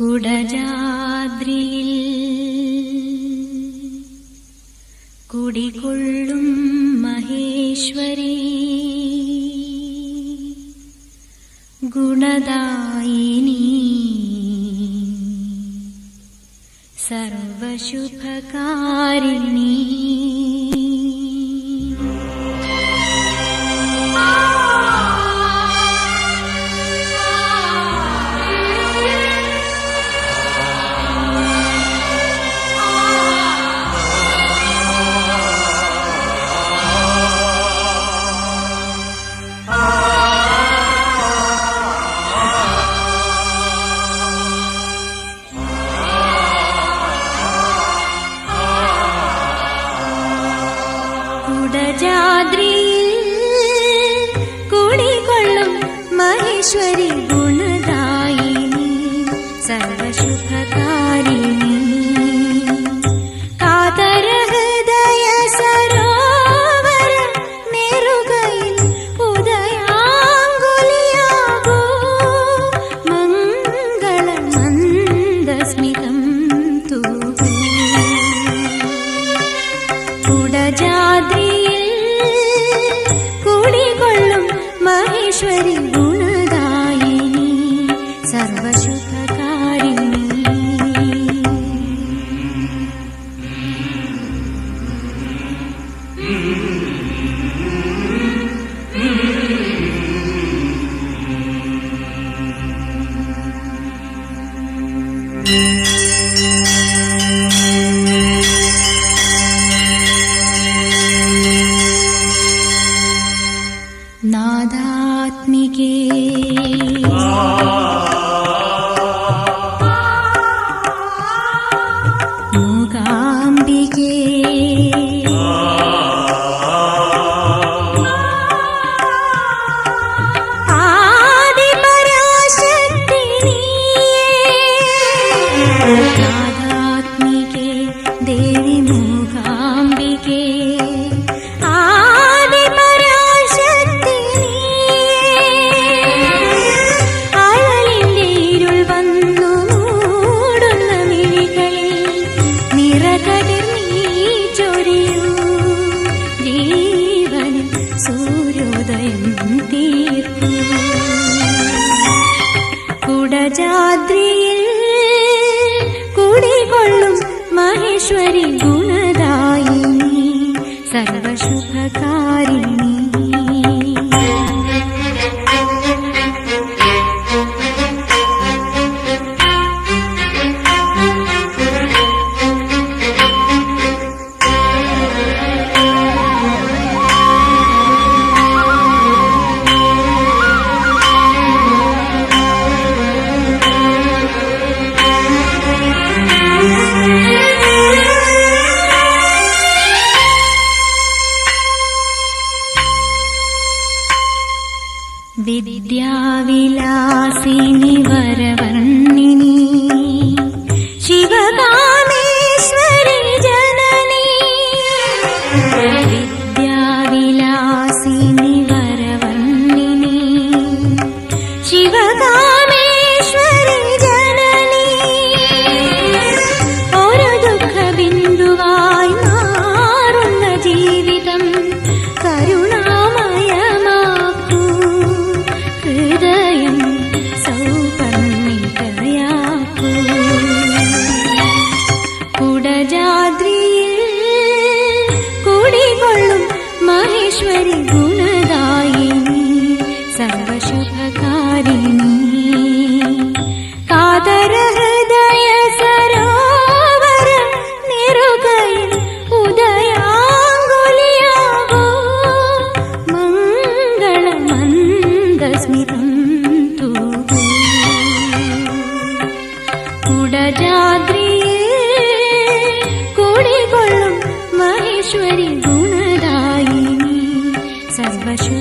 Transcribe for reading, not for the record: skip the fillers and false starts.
കുടജാദ്രിയിൽ കുടികൊള്ളും മഹേശ്വരി ഗുണദായിനി സർവശുഭകാരിണി കുടജാദ്രിയിൽ കുടികൊള്ളും മഹേശ്വരി ഗുണദായിനി സർവശുഭകാരിണി കാതര ഹൃദയ സരോവര നെറുകയിൽ ഉദയാങ്കുലിയാകൂ മംഗള മന്ദസ്മിതം തൂകൂ കുടജാദ്രിയിൽ കുടികൊള്ളും മഹേശ്വരി ഗുണദായിനി സർവശുഭകാരിണി നാദാത്മികേ മൂകാംബികേ ആദിപരാശക്തി നാദാത്മികേ ദേവി മൂകാംബികേ സൂര്യോദയം തീർപ്പു കുടജാദ്രിയിൽ കുടികൊള്ളും മഹേശ്വരി ഗുണദായിനി സർവശുഭകാരിണി വിദ്യാവിലാസിനി വരവർണിനി ശിവകാമേശ്വരി ജനനി വിദ്യാവിലാസിനി വരവർണിനി ശിവകാമേശ്വരി ജനനി ഒരു ദുഃഖബിന്ദുവായി മാറുന്ന ജീവിതം കരുണാമയമാക്കൂ ഹൃദയം സൗപർണികയാക്കൂ കുടജാദ്രിയിൽ കുടികൊള്ളും മഹേശ്വരി ഗുണദായിനി സർവശുഭകാരിണി കാതര ഹൃദയ സരോവര നെറുകയിൽ ഉദയാങ്കുലിയാകൂ മംഗള മന്ദസ്മിതം തൂകൂ കുടജാദ്രിയിൽ കുടികൊള്ളും മഹേശ്വരി ഗുണദായിനി സർവശുഭകാരിണി